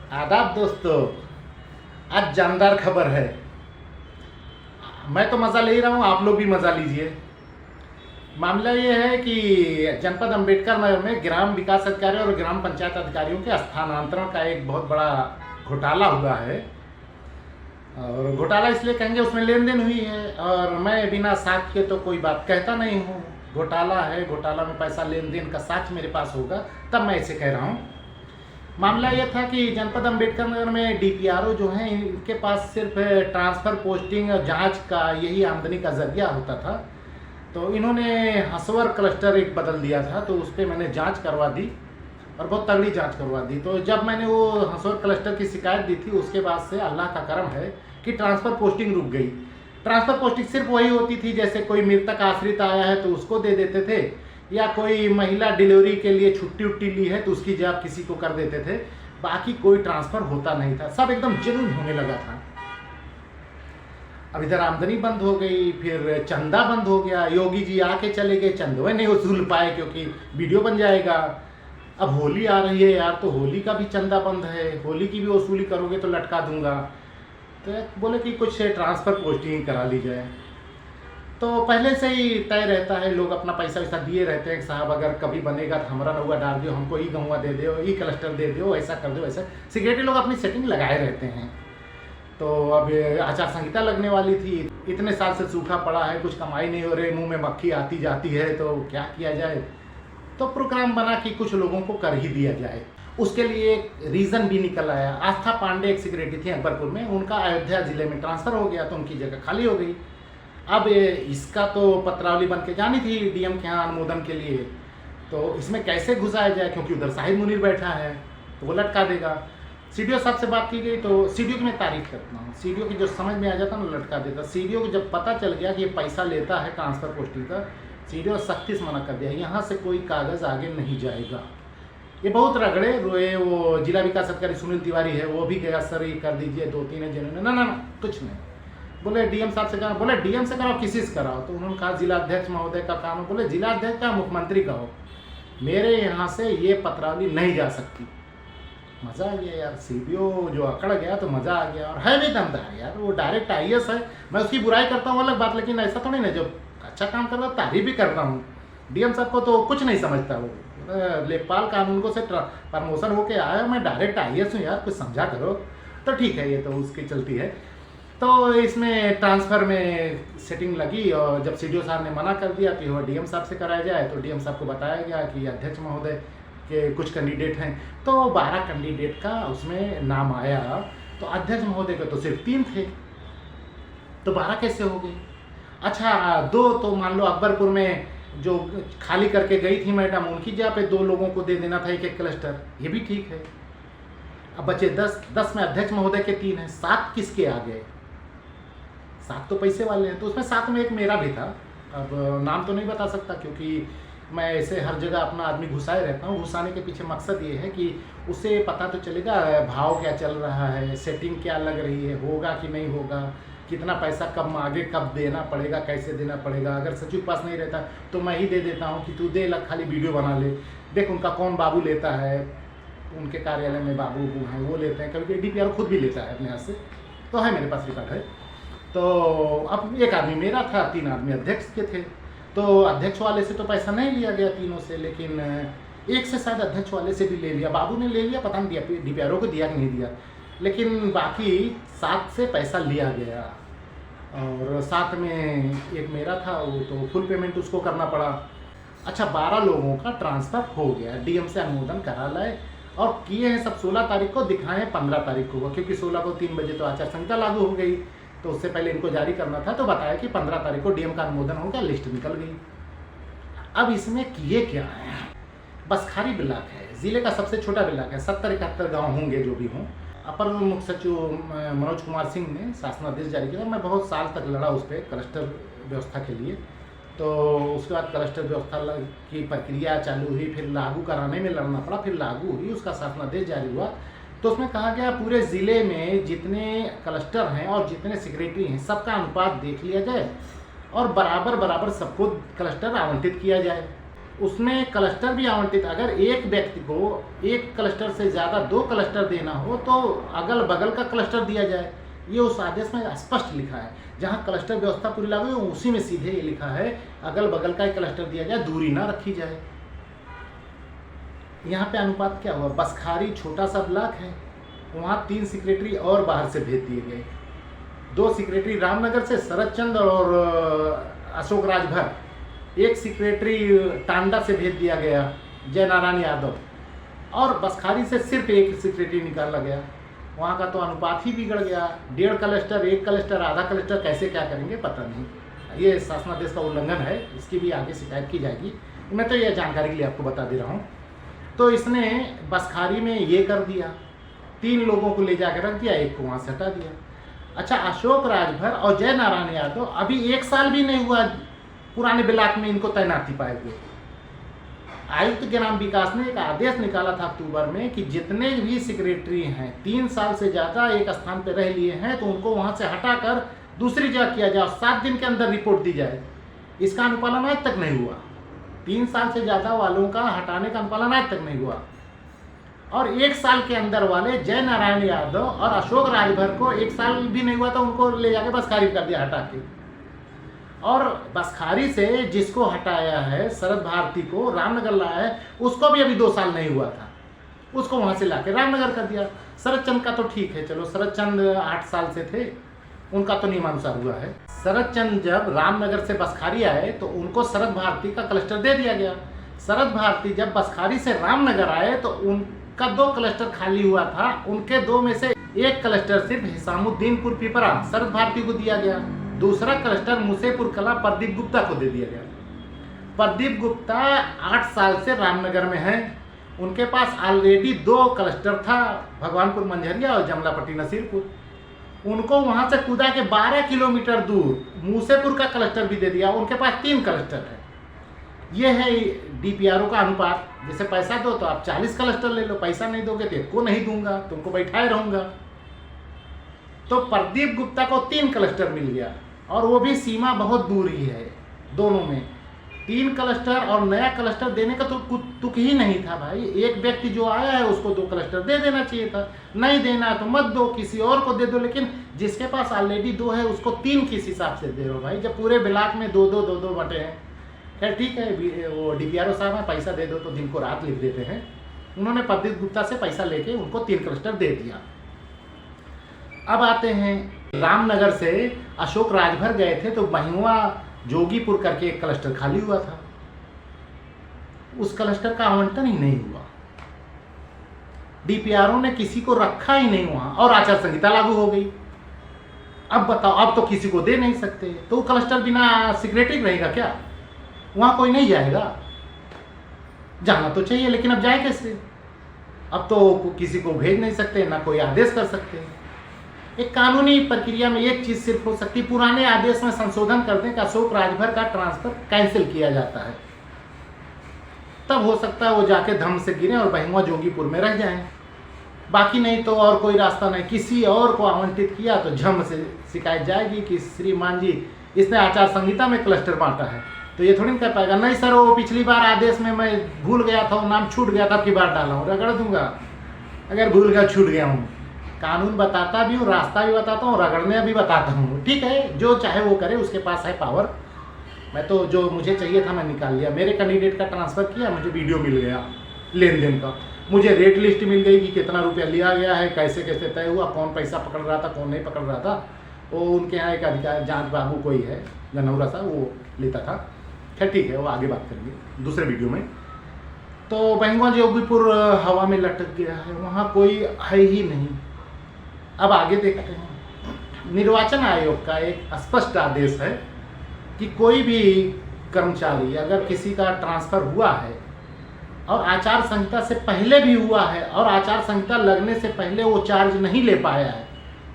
आदाब दोस्तों। आज जानदार खबर है। मैं तो मज़ा ले ही रहा हूँ, आप लोग भी मज़ा लीजिए। मामला ये है कि जनपद अंबेडकर नगर में ग्राम विकास अधिकारी और ग्राम पंचायत अधिकारियों के स्थानांतरण का एक बहुत बड़ा घोटाला हुआ है। और घोटाला इसलिए कहेंगे, उसमें लेन देन हुई है और मैं बिना साक्ष्य के तो कोई बात कहता नहीं हूँ। घोटाला है, घोटाला में पैसा लेन देन का साक्ष्य मेरे पास होगा तब मैं इसे कह रहा हूँ। मामला यह था कि जनपद अंबेडकर नगर में डीपीआरओ जो हैं, इनके पास सिर्फ ट्रांसफ़र, पोस्टिंग और जांच का यही आमदनी का जरिया होता था। तो इन्होंने हंसवर क्लस्टर एक बदल दिया था, तो उस पर मैंने जांच करवा दी और बहुत तगड़ी जांच करवा दी। तो जब मैंने वो हंसवर क्लस्टर की शिकायत दी थी, उसके बाद से अल्लाह का करम है कि ट्रांसफ़र पोस्टिंग रुक गई। ट्रांसफ़र पोस्टिंग सिर्फ वही होती थी, जैसे कोई मृतक आश्रित आया है तो उसको दे देते थे, या कोई महिला डिलीवरी के लिए छुट्टी उट्टी ली है तो उसकी जॉब किसी को कर देते थे। बाकी कोई ट्रांसफ़र होता नहीं था, सब एकदम जेन्युइन होने लगा था। अब इधर आमदनी बंद हो गई, फिर चंदा बंद हो गया। योगी जी आके चले गए, चंदवे नहीं वसूल पाए क्योंकि वीडियो बन जाएगा। अब होली आ रही है यार, तो होली का भी चंदा बंद है, होली की भी वसूली करोगे तो लटका दूंगा। तो बोले कि कुछ ट्रांसफ़र पोस्टिंग करा ली जाए। तो पहले से ही तय रहता है, लोग अपना पैसा वैसा दिए रहते हैं कि साहब अगर कभी बनेगा तो हमारा नौआ डाल दो, हमको ई गौवा दे दो, ई क्लस्टर दे दो, ऐसा कर दो, ऐसा। सिक्योरिटी लोग अपनी सेटिंग लगाए रहते हैं। तो अब आचार संहिता लगने वाली थी, इतने साल से सूखा पड़ा है, कुछ कमाई नहीं हो रही, मुंह में मक्खी आती जाती है, तो क्या किया जाए। तो प्रोग्राम बना कि कुछ लोगों को कर ही दिया जाए। उसके लिए एक रीज़न भी निकल आया। आस्था पांडे एक सिक्योरिटी थी अकबरपुर में, उनका अयोध्या ज़िले में ट्रांसफ़र हो गया तो उनकी जगह खाली हो गई। अब इसका तो पत्रावली बन के जानी थी डीएम के यहाँ अनुमोदन के लिए, तो इसमें कैसे घुसाया जाए, क्योंकि उधर साहिब मुनीर बैठा है तो वो लटका देगा। सीडीओ साहब से बात की गई तो सीडीओ की मैं तारीफ करता हूँ, सीडीओ की जो समझ में आ जाता ना लटका देता। सीडीओ को जब पता चल गया कि ये पैसा लेता है ट्रांसफ़र पोस्टिंग का, सीडीओ सख्ती से मना कर दिया, यहाँ से कोई कागज़ आगे नहीं जाएगा। ये बहुत रगड़े रोए। वो जिला विकास अधिकारी सुनील तिवारी है, वो भी गया, सर ये कर दीजिए, 2-3 है जिन्होंने, ना ना ना कुछ नहीं। बोले डीएम साहब से कराओ, बोले डीएम से कराओ, किसी से कराओ। तो उन्होंने कहा जिला अध्यक्ष महोदय का काम है। बोले जिला अध्यक्ष का, मुख्यमंत्री का हो, मेरे यहाँ से ये पत्रावली नहीं जा सकती। मज़ा आ गया यार, सीडीओ जो अकड़ गया तो मज़ा आ गया। और है भी दमदार यार, वो डायरेक्ट आईएएस है। मैं उसकी बुराई करता हूँ अलग बात, लेकिन ऐसा तो नहीं ना, जो अच्छा काम कर रहा है तारीफ भी करता हूँ। डीएम साहब को तो कुछ नहीं समझता, वो लेखपाल कानून को से प्रमोशन होके आया, मैं डायरेक्ट आईएएस हूँ यार, कुछ समझा करो। तो ठीक है, ये तो उसकी चलती है। तो इसमें ट्रांसफ़र में सेटिंग लगी और जब सीडीओ साहब ने मना कर दिया कि वह डीएम साहब से कराया जाए, तो डीएम साहब को बताया गया कि अध्यक्ष महोदय के कुछ कैंडिडेट हैं। तो 12 कैंडिडेट का उसमें नाम आया, तो अध्यक्ष महोदय के तो सिर्फ 3 थे, तो 12 कैसे हो गए। अच्छा, 2 तो मान लो अकबरपुर में जो खाली करके गई थी मैडम, उनकी जगह पे 2 लोगों को दे देना था एक क्लस्टर, ये भी ठीक है। अब बचे 10 में अध्यक्ष महोदय के 3 हैं, 7 किसके आ गए। 7 तो पैसे वाले हैं, तो उसमें 7 में एक मेरा भी था। अब नाम तो नहीं बता सकता क्योंकि मैं ऐसे हर जगह अपना आदमी घुसाए रहता हूँ। घुसाने के पीछे मकसद ये है कि उसे पता तो चलेगा भाव क्या चल रहा है, सेटिंग क्या लग रही है, होगा कि नहीं होगा, कितना पैसा कब आगे कब देना पड़ेगा, कैसे देना पड़ेगा। अगर सचिव के पास नहीं रहता तो मैं ही दे देता हूँ कि तू दे, लग खाली वीडियो बना ले, देख उनका कौन बाबू लेता है, उनके कार्यालय में बाबू हैं वो लेते हैं, कभी डीपीआर खुद भी लेता है अपने हाथ से, तो है मेरे पास रिकॉर्ड है। तो अब एक आदमी मेरा था, 3 आदमी अध्यक्ष के थे। तो अध्यक्ष वाले से तो पैसा नहीं लिया गया तीनों से, लेकिन एक से शायद अध्यक्ष वाले से भी ले लिया, बाबू ने ले लिया, पता नहीं दिया डीपीआरओ को दिया कि नहीं दिया, लेकिन बाकी 7 से पैसा लिया गया। और 7 में एक मेरा था, वो तो फुल पेमेंट उसको करना पड़ा। अच्छा, 12 लोगों का ट्रांसफ़र हो गया, डीएम से अनुमोदन करा लाए और किए हैं सब। 16 तारीख को दिखाएं 15 तारीख को, क्योंकि 16 को 3 बजे तो आचार संहिता लागू हो गई, तो उससे पहले इनको जारी करना था। तो बताया कि 15 तारीख को डीएम का अनुमोदन हो गया, लिस्ट निकल गई। अब इसमें किए क्या है, बसखारी ब्लॉक है, ज़िले का सबसे छोटा ब्लॉक है, 70-71 गाँव होंगे जो भी हों। अपर मुख्य सचिव मनोज कुमार सिंह ने शासनादेश जारी किया। मैं बहुत साल तक लड़ा उस पर क्लस्टर व्यवस्था के लिए। तो उसके बाद क्लस्टर व्यवस्था की प्रक्रिया चालू हुई, फिर लागू कराने में लड़ना पड़ा, फिर लागू हुई, उसका शासनादेश जारी हुआ। तो उसमें कहा गया पूरे ज़िले में जितने क्लस्टर हैं और जितने सेक्रेटरी हैं सबका अनुपात देख लिया जाए और बराबर बराबर सबको क्लस्टर आवंटित किया जाए। उसमें क्लस्टर भी आवंटित, अगर एक व्यक्ति को एक क्लस्टर से ज़्यादा 2 क्लस्टर देना हो तो अगल बगल का क्लस्टर दिया जाए। ये उस आदेश में स्पष्ट लिखा है। जहाँ क्लस्टर व्यवस्था पूरी लागू है उसी में सीधे ये लिखा है अगल बगल का एक क्लस्टर दिया जाए, दूरी ना रखी जाए। यहाँ पे अनुपात क्या हुआ, बसखारी छोटा सा ब्लॉक है, वहाँ 3 सेक्रेटरी और बाहर से भेज दिए गए। 2 सेक्रेटरी रामनगर से शरद चंद्र और अशोक राजभर, 1 सेक्रेटरी टांडा से भेज दिया गया जय नारायण यादव, और बसखारी से सिर्फ 1 सेक्रेटरी निकाला गया। वहाँ का तो अनुपात ही बिगड़ गया। 1.5 क्लस्टर, 1 क्लस्टर, आधा क्लस्टर, कैसे क्या करेंगे पता नहीं। ये शासनादेश का उल्लंघन है, इसकी भी आगे शिकायत की जाएगी। मैं तो यह जानकारी के लिए आपको बता दे रहा हूँ। तो इसने बसखारी में ये कर दिया, 3 लोगों को ले जाकर रख दिया, 1 को वहाँ से हटा दिया। अच्छा, अशोक राजभर और जय नारायण यादव अभी 1 साल भी नहीं हुआ पुराने ब्लॉक में इनको तैनाती पाए हुए। आयुक्त ग्राम विकास ने एक आदेश निकाला था अक्टूबर में कि जितने भी सेक्रेटरी हैं 3 साल से ज़्यादा एक स्थान पर रह लिए हैं तो उनको वहाँ से हटाकर दूसरी जगह किया जाए, 7 दिन के अंदर रिपोर्ट दी जाए। इसका अनुपालन आज तक नहीं हुआ। 3 साल से ज़्यादा वालों का हटाने का अनुपालन आज तक नहीं हुआ। और 1 साल के अंदर वाले जय नारायण यादव और अशोक राजभर को 1 साल भी नहीं हुआ तो उनको ले जाके बसखारी कर दिया हटा के। और बसखारी से जिसको हटाया है, शरद भारती को रामनगर लाया है, उसको भी अभी 2 साल नहीं हुआ था, उसको वहाँ से लाके रामनगर कर दिया। शरद चंद्र का तो ठीक है, चलो शरद चंद्र 8 साल से थे, उनका तो नियमानुसार हुआ है। शरद चंद्र जब रामनगर से बसखारी आए तो उनको शरद भारती का क्लस्टर दे दिया गया। शरद भारती जब बसखारी से रामनगर आए तो उनका 2 क्लस्टर खाली हुआ था, उनके 2 में से 1 क्लस्टर सिर्फ हिसामुद्दीनपुर पिपरा शरद भारती को दिया गया, दूसरा क्लस्टर मुसेपुर कला प्रदीप गुप्ता को दे दिया गया। प्रदीप गुप्ता 8 साल से रामनगर में हैं, उनके पास ऑलरेडी 2 क्लस्टर था, भगवानपुर मंझरिया और जमलापट्टी नसीरपुर। उनको वहाँ से कूदा के 12 किलोमीटर दूर मूसेपुर का क्लस्टर भी दे दिया, उनके पास 3 क्लस्टर है। ये है डीपीआरओ का अनुपात। जैसे पैसा दो तो आप 40 क्लस्टर ले लो, पैसा नहीं दोगे तो को नहीं दूंगा, तुमको बैठाए रहूँगा। तो प्रदीप गुप्ता को 3 क्लस्टर मिल गया, और वो भी सीमा बहुत दूर ही है दोनों में। 3 क्लस्टर और नया क्लस्टर देने का तो तुक ही नहीं था भाई। एक व्यक्ति जो आया है उसको 2 क्लस्टर दे देना चाहिए था, नहीं देना तो मत दो, किसी और को दे दो। लेकिन जिसके पास ऑलरेडी 2 है उसको 3 किस हिसाब से दे रहे हो भाई, जब पूरे ब्लॉक में 2-2 बटे हैं। खैर ठीक है, वो डीपीआरओ साहब में पैसा दे दो तो दिन को रात लिख देते हैं। उन्होंने प्रदीप गुप्ता से पैसा लेके उनको 3 क्लस्टर दे दिया। अब आते हैं, रामनगर से अशोक राजभर गए थे तो महिवा जोगीपुर करके एक क्लस्टर खाली हुआ था, उस क्लस्टर का आवंटन ही नहीं हुआ। डीपीआरओ ने किसी को रखा ही नहीं वहां, और आचार संहिता लागू हो गई। अब बताओ, अब तो किसी को दे नहीं सकते, तो क्लस्टर बिना सेक्रेटरी रहेगा क्या? वहां कोई नहीं जाएगा, जाना तो चाहिए लेकिन अब जाए कैसे? अब तो किसी को भेज नहीं सकते, ना कोई आदेश कर सकते। एक कानूनी प्रक्रिया में एक चीज सिर्फ हो सकती, पुराने आदेश में संशोधन कर दें कि अशोक राजभर का ट्रांसफर कैंसिल किया जाता है, तब हो सकता है वो जाके धम से गिरे और महिवा जोगीपुर में रह जाएं। बाकी नहीं तो और कोई रास्ता नहीं। किसी और को आवंटित किया तो झम से शिकायत जाएगी कि श्रीमान जी इसने आचार संहिता में क्लस्टर बांटा है, तो ये थोड़ी कर पाएगा। नहीं सर, वो पिछली बार आदेश में मैं भूल गया था, वो नाम छूट गया था, अब की बार डाला हूँ, रगड़ दूंगा अगर भूल गया छूट गया हूँ। कानून बताता भी हूँ, रास्ता भी बताता हूँ, रगड़ने भी बताता हूँ। ठीक है, जो चाहे वो करे, उसके पास है पावर। मैं तो जो मुझे चाहिए था मैं निकाल लिया। मेरे कैंडिडेट का ट्रांसफ़र किया, मुझे वीडियो मिल गया लेन देन का, मुझे रेट लिस्ट मिल गई कि कितना रुपया लिया गया है, कैसे कैसे तय हुआ, कौन पैसा पकड़ रहा था, कौन नहीं पकड़ रहा था। वो उनके यहाँ एक अधिकारी जांच बाबू कोई है गनौरा सा, वो लेता था। खैर ठीक है, वो आगे बात करेंगे दूसरे वीडियो में। तो महिवा जोगीपुर हवा में लटक गया है, वहाँ कोई है ही नहीं। अब आगे देखते हैं। निर्वाचन आयोग का एक स्पष्ट आदेश है कि कोई भी कर्मचारी अगर किसी का ट्रांसफ़र हुआ है और आचार संहिता से पहले भी हुआ है और आचार संहिता लगने से पहले वो चार्ज नहीं ले पाया है,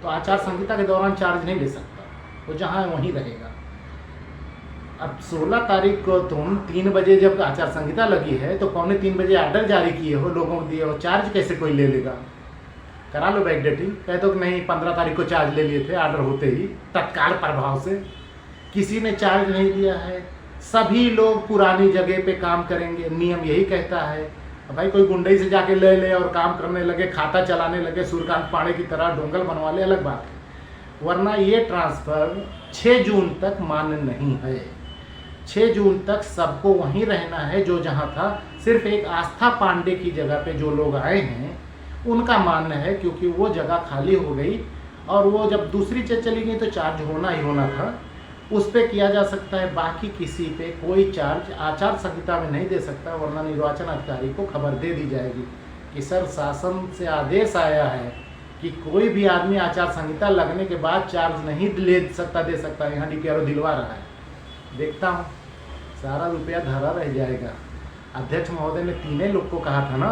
तो आचार संहिता के दौरान चार्ज नहीं ले सकता, वो जहाँ है वहीं रहेगा। अब 16 तारीख को तुम 3 बजे जब आचार संहिता लगी है तो 2:45 बजे ऑर्डर जारी किए हो, लोगों को दिए हो, चार्ज कैसे कोई ले लेगा? करा लो बैक डेटिंग। कह दो कि नहीं 15 तारीख को चार्ज ले लिए थे ऑर्डर होते ही, तत्काल प्रभाव से। किसी ने चार्ज नहीं दिया है, सभी लोग पुरानी जगह पे काम करेंगे, नियम यही कहता है। भाई कोई गुंडई से जाके ले ले और काम करने लगे, खाता चलाने लगे सूर्यकांत पांडे की तरह, डोंगल बनवा ले, अलग बात है। वरना ये ट्रांसफ़र 6 जून तक मान्य नहीं है। 6 जून तक सबको वहीं रहना है जो जहाँ था। सिर्फ एक आस्था पांडे की जगह पे जो लोग आए हैं उनका मान्य है, क्योंकि वो जगह खाली हो गई और वो जब दूसरी चली गई तो चार्ज होना ही होना था, उस पर किया जा सकता है। बाकी किसी पे कोई चार्ज आचार संहिता में नहीं दे सकता, वरना निर्वाचन अधिकारी को खबर दे दी जाएगी कि सर शासन से आदेश आया है कि कोई भी आदमी आचार संहिता लगने के बाद चार्ज नहीं दे सकता। यहाँ DPRO दिलवा रहा है। देखता हूँ सारा रुपया धरा रह जाएगा। अध्यक्ष महोदय ने 3 लोग को कहा था ना,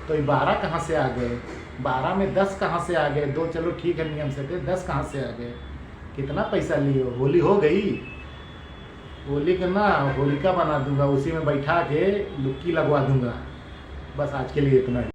तो ये 12 कहाँ से आ गए? 12 में 10 कहाँ से आ गए? 2 चलो ठीक है नियम से थे, 10 कहाँ से आ गए? कितना पैसा लिए हो? होली हो गई, होली का ना होलिका बना दूंगा, उसी में बैठा के लुक्की लगवा दूंगा। बस आज के लिए इतना ही।